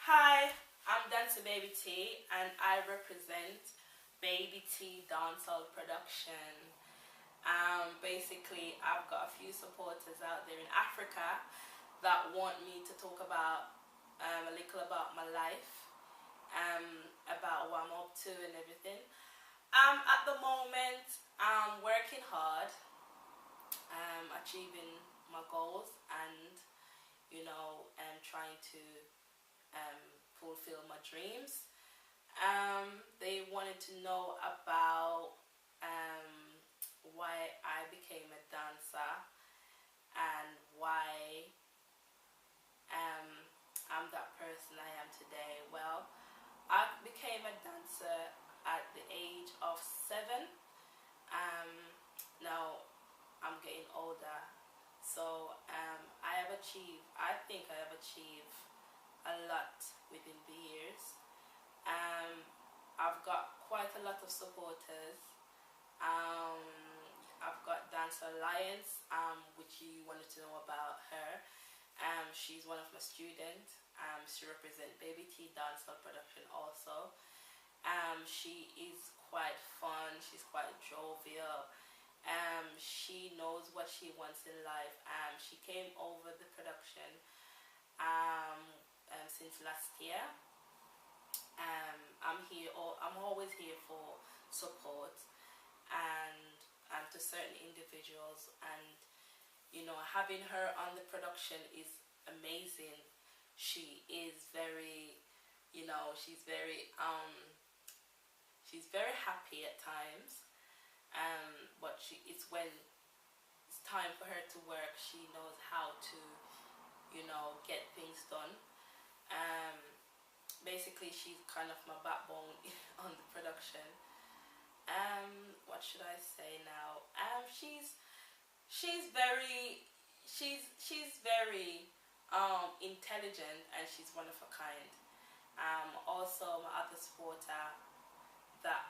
Hi, I'm dancer BabyT and I represent BabyT Dancehall Production. Basically, I've got a few supporters out there in Africa that want me to talk about a little about my life, about what I'm up to and everything. At the moment, I'm working hard, achieving my goals and, trying to um, fulfill my dreams. They wanted to know about why I became a dancer and why um, I'm that person I am today. Well, I became a dancer at the age of 7. Um, Now I'm getting older, so I think I have achieved a lot within the years. Um, I've got quite a lot of supporters. Um, I've got Dancer Alliance, which you wanted to know about her. She's one of my students. She represents BabyT Dancehall Production also. She is quite fun. She's quite jovial. She knows what she wants in life. She came over the production since last year. I'm always here for support and to certain individuals, and having her on the production is amazing. She is very, she's very happy at times, but it's when it's time for her to work, she knows how to get things done. um, Basically, she's kind of my backbone on the production. What should I say now? She's very she's very intelligent, and she's one of a kind. Also, my other supporter that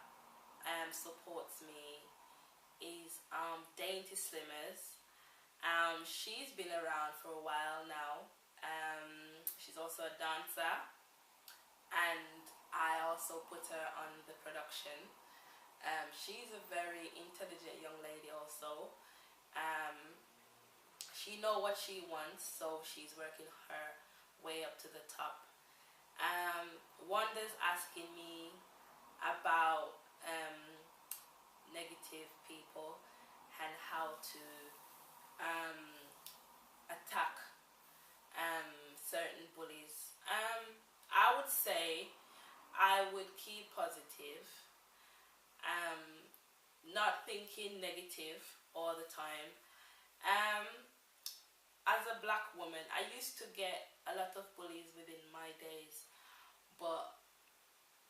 supports me is Dainty Slimmers. She's been around for a while now. She's also a dancer, and I also put her on the production. She's a very intelligent young lady also. Um, she know what she wants, so she's working her way up to the top. Wanda's asking me about negative people and how to um, attack certain bullies. I would say I would keep positive, not thinking negative all the time. Um, as a black woman, I used to get a lot of bullies within my days, but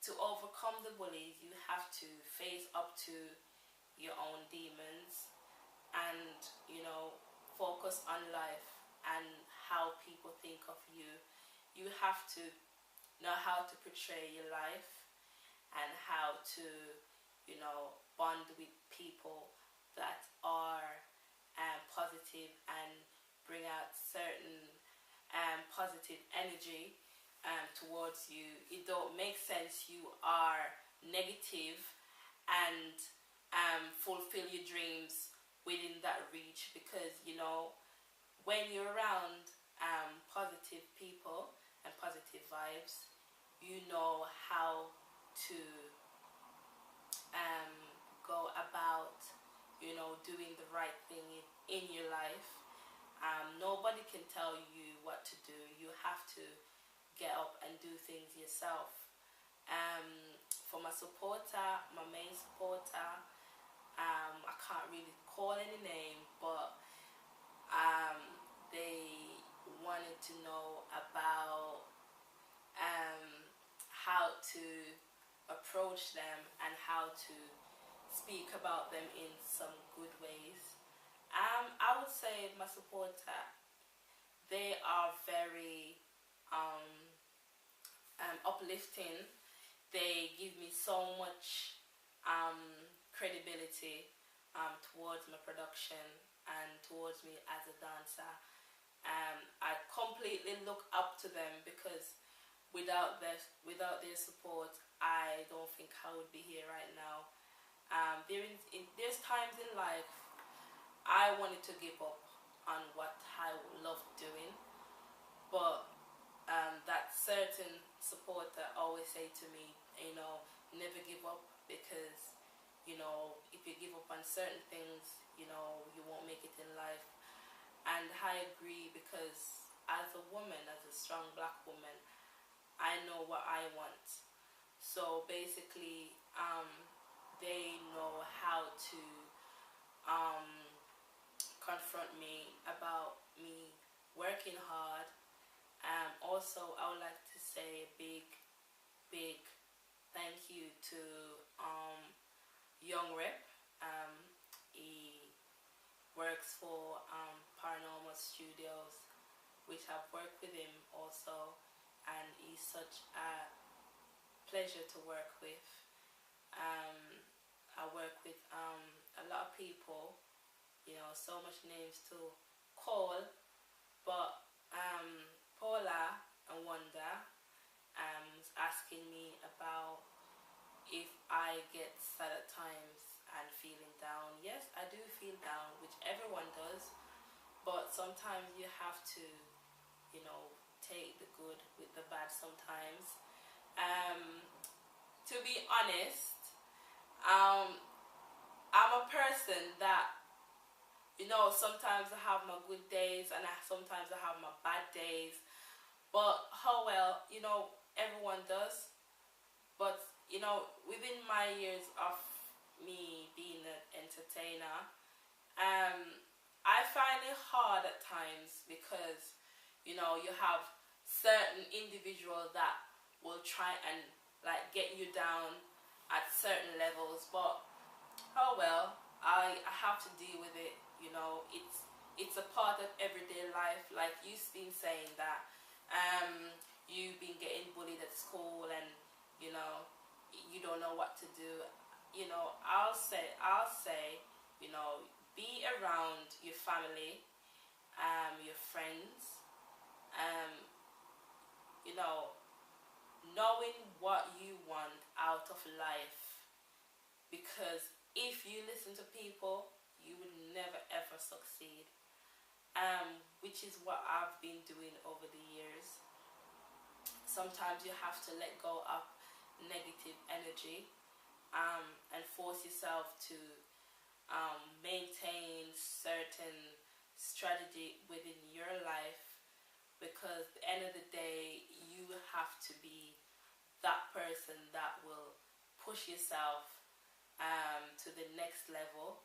to overcome the bullies, you have to face up to your own demons and, focus on life and how people think of you. You have to know how to portray your life and how to, bond with people that are positive and bring out certain positive energy towards you. It don't make sense you are negative and fulfill your dreams within that reach, because when you're around positive people and positive vibes, you know how to go about doing the right thing in your life. Nobody can tell you what to do. You have to get up and do things yourself. For my supporter, my main supporter, I can't really call any name, but they wanted to know about how to approach them and how to speak about them in some good ways. I would say my supporter, they are very uplifting. They give me so much credibility towards my production and towards me as a dancer. I completely look up to them because without their support, I don't think I would be here right now. There's times in life I wanted to give up on what I loved doing, but that certain supporter always say to me, never give up, because if you give up on certain things, you won't make it in life. And I agree, because as a woman, as a strong black woman, I know what I want. So basically, they know how to um, confront me about me working hard. Also, I would like to say a big, big thank you to um, Young Rep. He works for Paranormal Studios, which I've worked with him also, and he's such a pleasure to work with. Um, I work with a lot of people, so much names to call, but Paula and Wanda is asking me about if I get sad at times and feeling down. Yes, I do feel down, which everyone does, but sometimes you have to, take the good with the bad sometimes. Um, to be honest, um, I'm a person that, sometimes I have my good days and sometimes I have my bad days. But how well, everyone does. But, within my years of me being an entertainer, I find it hard at times, because, you have certain individuals that will try and like get you down at certain levels. But oh well, I have to deal with it. It's a part of everyday life. Like you've been saying that you've been getting bullied at school, and you don't know what to do. I'll say, be around your family, your friends, um, you know, knowing what you want out of life. Because if you listen to people, you would never ever succeed. Which is what I've been doing over the years. Sometimes you have to let go of negative energy, and force yourself to maintain certain strategy within your life, because at the end of the day, you have to be that person that will push yourself to the next level,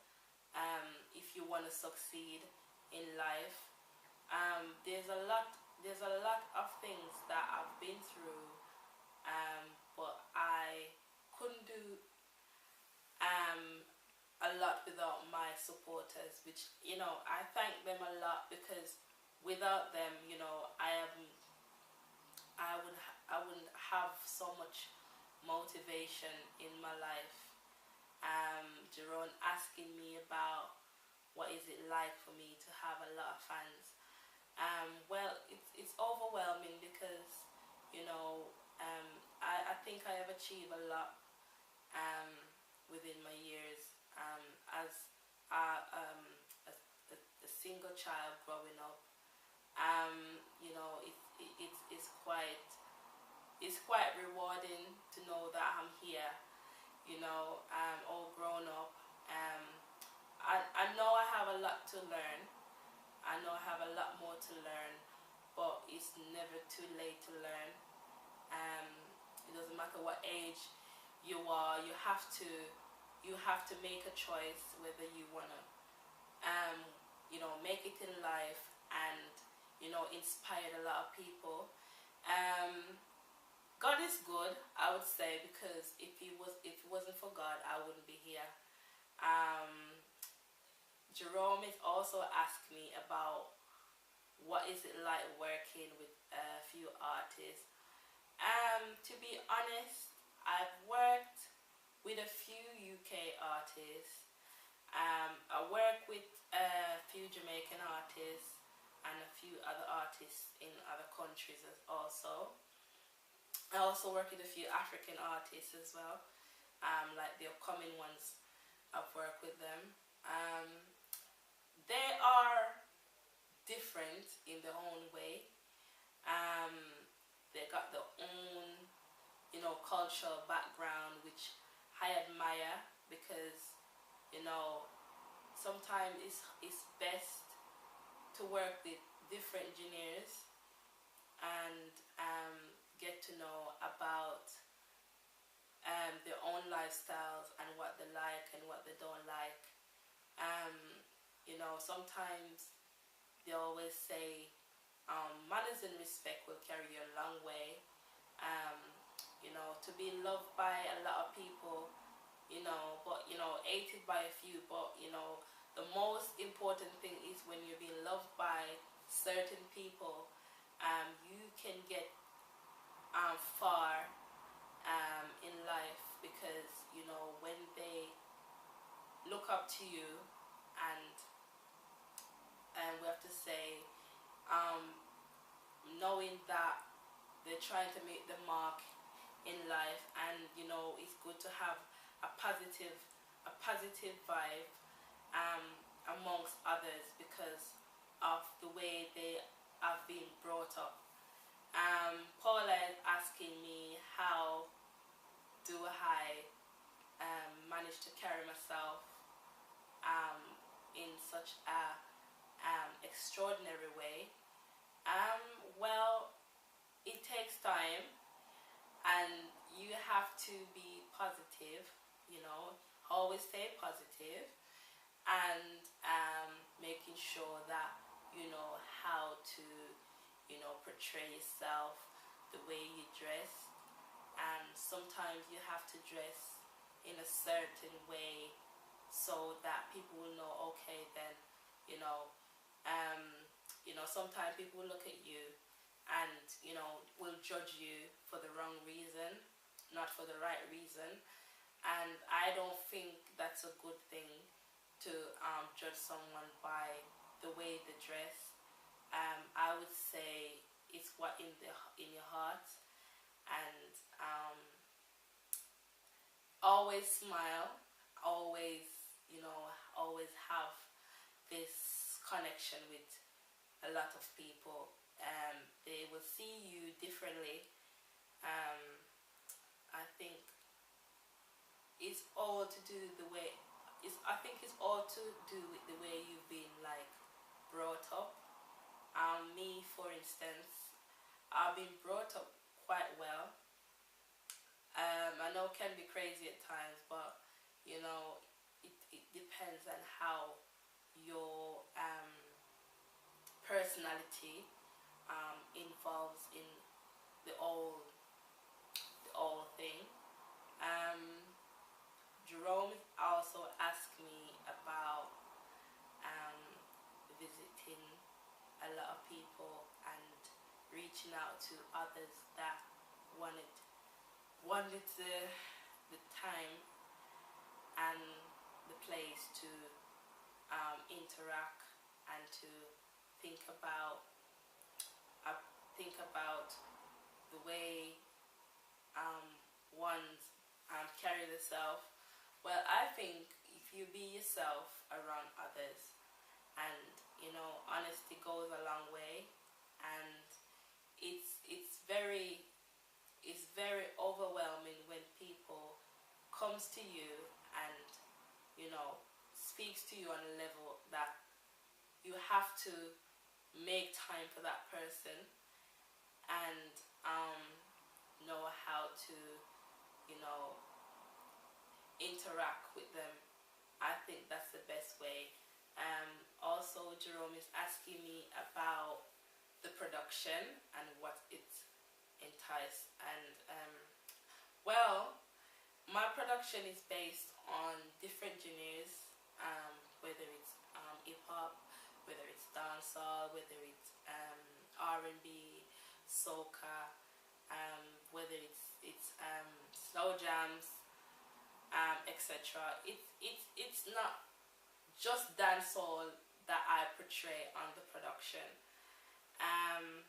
if you want to succeed in life. There's a lot of things that I've been through, but I couldn't do um, a lot without my supporters, which I thank them a lot, because without them, I wouldn't have so much motivation in my life. Jerome asking me about what is it like for me to have a lot of fans. Well, it's overwhelming, because I think I have achieved a lot um, within my years, as a single child growing up. It's quite rewarding to know that I'm here. All grown up. I know I have a lot to learn. I know I have a lot more to learn, but it's never too late to learn. Um, it doesn't matter what age you are. You have to make a choice whether you wanna, make it in life, and inspire a lot of people. Um, God is good, I would say, because if it wasn't for God, I wouldn't be here. Um, Jerome is also asked me about what is it like working with a few artists. To be honest, I've worked with a few UK artists. I work with a few Jamaican artists and a few other artists in other countries also. I also work with a few African artists as well, like the upcoming ones. I've worked with them. Um, they are different in their own way. Um, they got their own, cultural background, which I admire because, you know, sometimes it's best to work with different engineers and get to know about their own lifestyles and what they like and what they don't like. Um, sometimes they always say manners and respect will carry you a long way. Um, to be loved by a lot of people, but hated by a few. But the most important thing is when you're being loved by certain people, you can get far in life because when they look up to you, and we have to say, um, knowing that they're trying to make the mark in life, and it's good to have a positive vibe um, amongst others because of the way they have been brought up. Paula is asking me how do I manage to carry myself um, in such a extraordinary way. Um, well, it takes time, and you have to be positive. Always stay positive, and making sure that you know how to portray yourself, the way you dress, and sometimes you have to dress in a certain way so that people will know, okay, then you know um, sometimes people will look at you and will judge you for the wrong reason, not for the right reason. And I don't think that's a good thing to judge someone by the way they dress. I would say it's what in your heart, and always smile, always always have this connection with a lot of people. They will see you differently. Um, I think it's all to do the way. I think it's all to do with the way you've been like brought up. Me, for instance, I've been brought up quite well. I know it can be crazy at times, but it depends on how your personality involves in the whole thing. Um, Jerome also asked me about um, visiting a lot of people and reaching out to others that wanted the time and the place to interact and to think about think about the way um, one's carry themselves. Well, I think if you be yourself around others, and honesty goes a long way, and it's very overwhelming when people comes to you and speaks to you on a level that you have to make time for that person and know how to you know interact with them. I think that's the best way. Also, Jerome is asking me about the production and what it entices. And well, my production is based on different genres, whether it's hip hop, whether it's dancehall, whether it's R&B, soca, whether it's slow jams, etc. It's not just dancehall that I portray on the production. Um,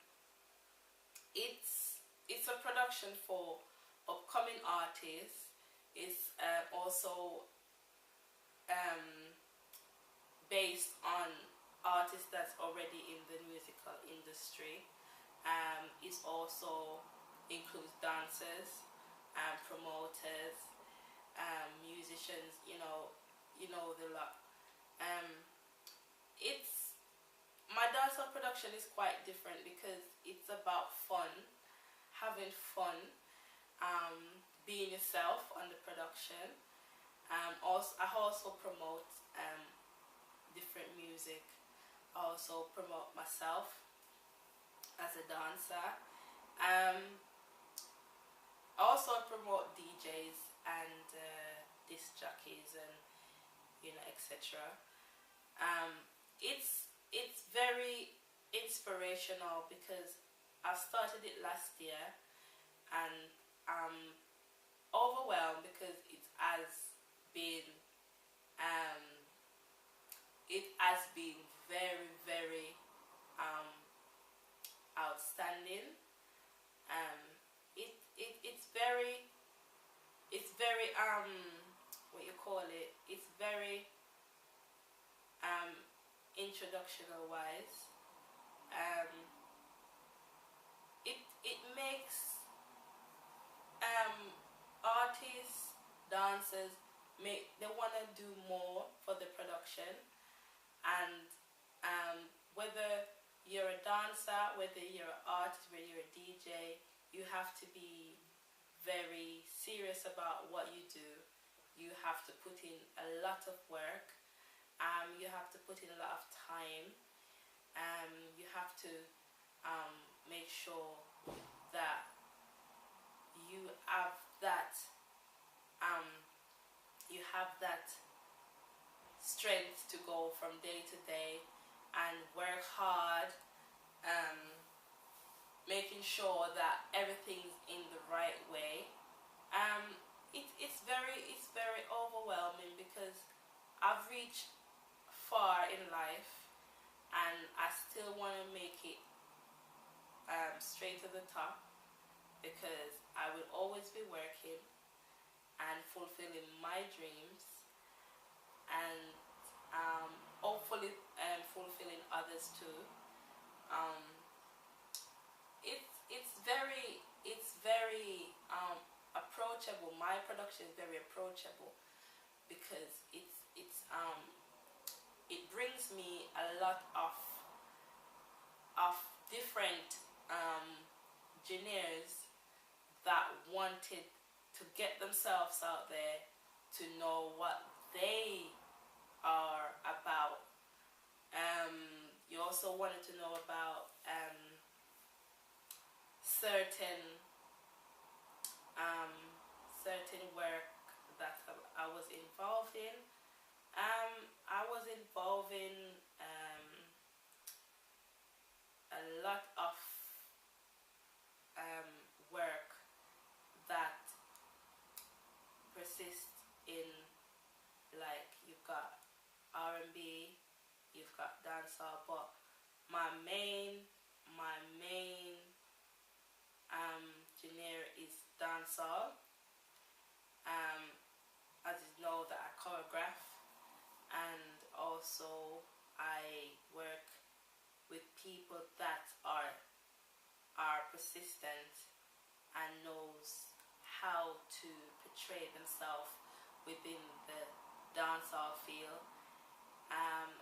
it's it's a production for upcoming artists. It's also um, based on artists that's already in the musical industry. It also includes dancers, promoters, musicians. You know the lot. Um, it's My dancehall production is quite different because it's about fun, having fun, being yourself on the production. I also promote different music. I also promote myself as a dancer. Um, I also promote DJs and disc jockeys and etc. Um, it's very inspirational because I started it last year and I'm overwhelmed because been um, it has been very very um, outstanding. It's very what you call it, it's very um introductional wise. um it makes artists, dancers, they want to do more for the production. And whether you're a dancer, whether you're an artist, whether you're a DJ, you have to be very serious about what you do. You have to put in a lot of work. You have to put in a lot of time. You have to make sure that you have that um, you have that strength to go from day to day and work hard, um, making sure that everything's in the right way. It's very overwhelming because I've reached far in life and I still want to make it straight to the top because I will always be working and fulfilling my dreams and hopefully fulfilling others too. Um, it's very approachable. My production is very approachable because it brings me a lot of different engineers that wanted to get themselves out there to know what they are about. You also wanted to know about certain um, certain work that I was involved in. I was involved in a lot of work that persists in, like, you've got R&B, you've got dancehall, but my main genre is dancehall. As you know, that I choreograph, and also I work with people that are persistent and knows how to portray themselves within the dancehall field.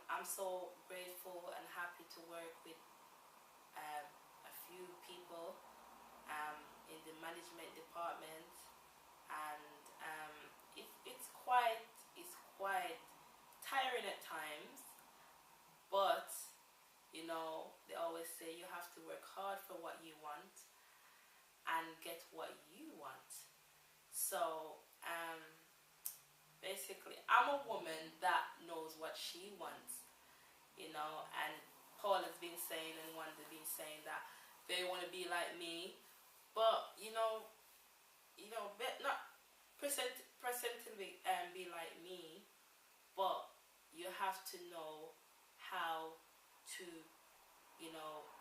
I'm so grateful and happy to work with a few people in the management department, and it's quite tiring at times, but they always say you have to work hard for what you want and get what you want. So basically, I'm a woman that knows what she wants, and Paul has been saying and Wanda's been saying that they want to be like me, but but not presently be like me, but you have to know how to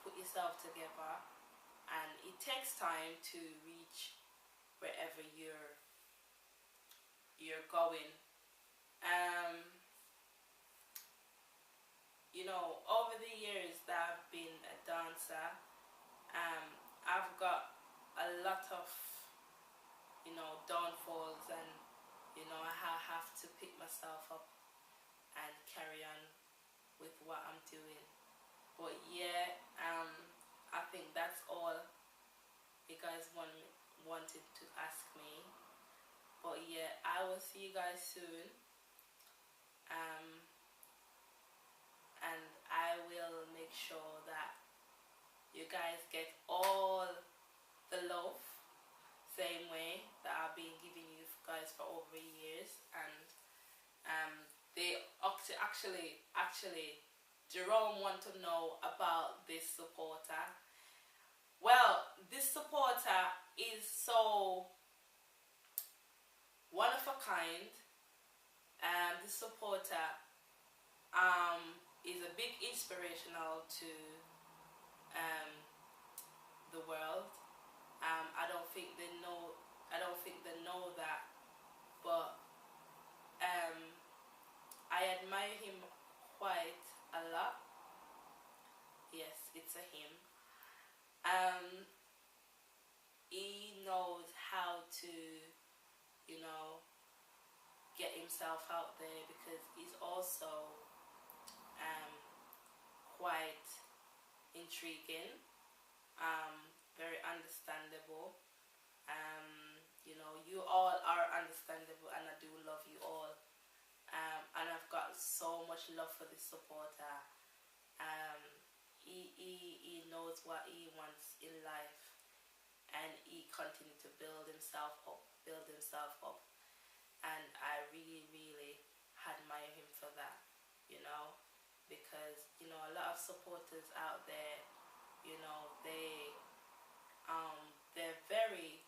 put yourself together and it takes time to reach wherever you're going. Um, over the years that I've been a dancer, um, I've got a lot of downfalls, and I have to pick myself up and carry on with what I'm doing. But yeah, I think that's all you guys wanted to ask me. But yeah, I will see you guys soon. Um, and I will make sure that you guys get all the love, same way that I've been giving you guys for over years. And they actually, Jerome want to know about this supporter. Well, this supporter is so one of a kind. And this supporter is a big inspirational to the world. I don't think they know. I don't think they know that, but I admire him quite a lot. Yes, it's a him. He knows how to, get himself out there, because he's also quite intriguing, very understandable. You all are understandable, and I do love you all. And I've got so much love for this supporter. He knows what he wants in life, and he continues to build himself up. And I really, really admire him for that, because, a lot of supporters out there, they're very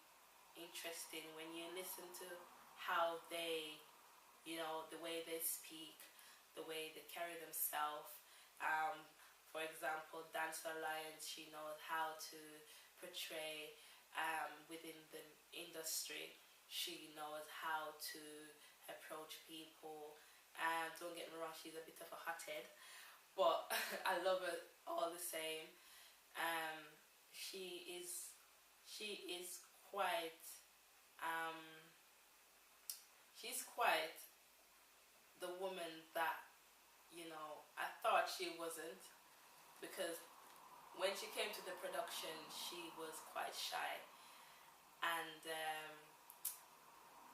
interesting when you listen to how they, the way they speak, the way they carry themselves. For example, Dancer Alliance, she knows how to portray within the industry. She knows how to approach people. Don't get me wrong, she's a bit of a hothead, but I love her all the same. She is quite she's quite the woman that I thought she wasn't, because when she came to the production she was quite shy, and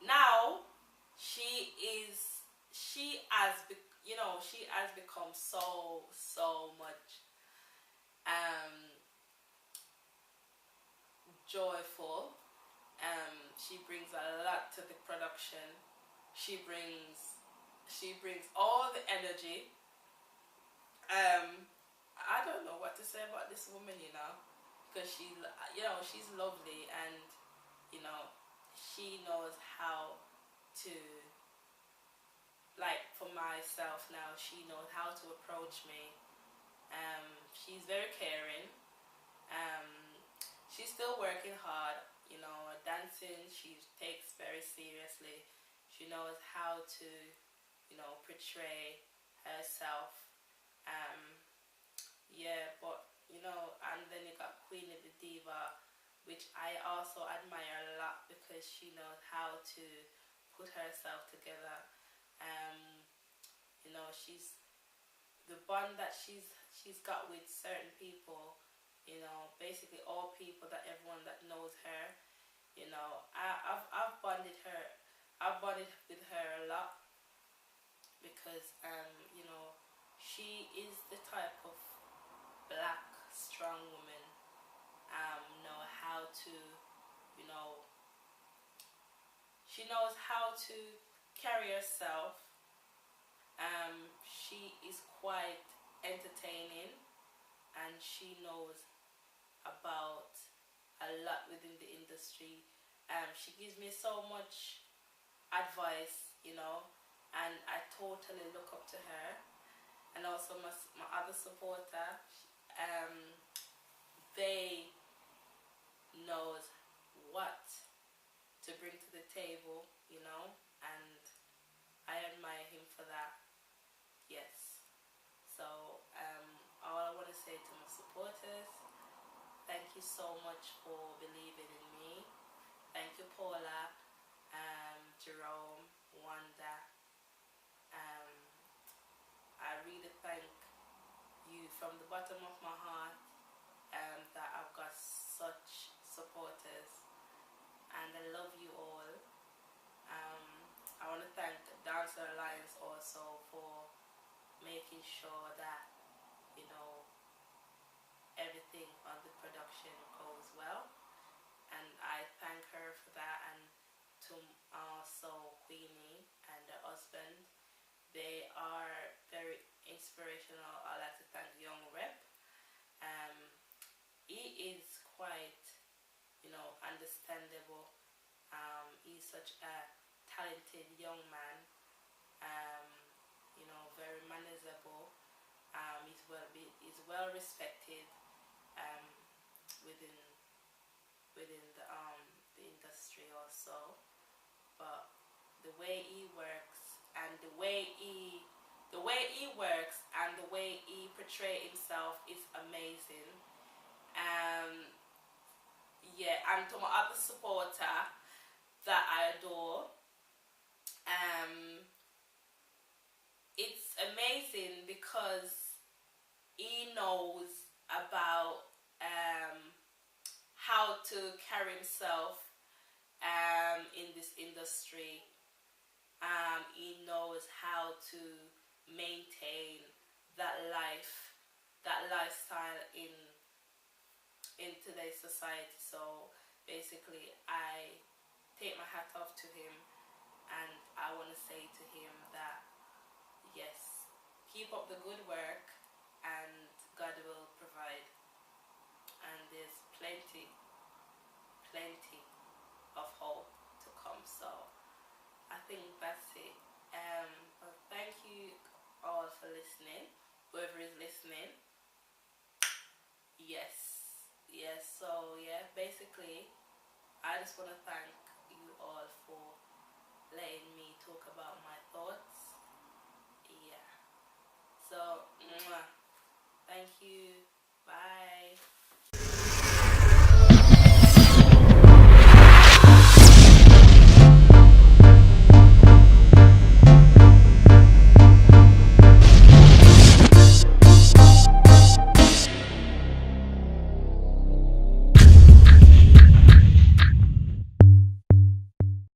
now she has become so much joyful. She brings a lot to the production. She brings all the energy. I don't know what to say about this woman, because she's lovely, and she knows how to, like, for myself now, she knows how to approach me. She's very caring. She's still working hard, dancing she takes very seriously. She knows how to, portray herself. Yeah, but, and then you got Queen of the Diva, which I also admire a lot, because she knows how to put herself together. She's the bond that she's got with certain people, basically all people, that everyone that knows her, I've bonded with her a lot, because she is the type of black strong woman, know how to, she knows how to carry herself. She is quite entertaining, and she knows about a lot within the industry. She gives me so much advice, and I totally look up to her. And also my other supporter, they knows what to bring to the table, you know, and I admire him for that. Yes. So, all I want to say to my supporters, thank you so much for believing in me. Thank you, Paula, Jerome, Wanda. Um, I really thank you from the bottom of my heart, that I've got such supporters, and I love you all. I want to thank Dancer Alliance also for making sure that, you know, everything on the production goes well, and I thank her for that, and to also Queenie and her husband. They are very inspirational. I like to thank Young Rep. Um, he is quite, you know, understandable. He's such a talented young man. Um, you know, very manageable. He's well respected, um, within the industry also. But the way he works and the way he portray himself is amazing. Um, yeah, and to my other supporter that I adore, um, it's amazing because he knows about, how to carry himself, in this industry. He knows how to maintain that lifestyle in today's society. So basically, I take my hat off to him, and I want to say to him that yes, keep up the good work, and God will provide. And there's plenty of hope to come. So I think that's it. But thank you all for listening. Whoever is listening, yes. So yeah, basically, I just want to thank you all for letting me talk about my thoughts. Yeah. So, thank you. Bye.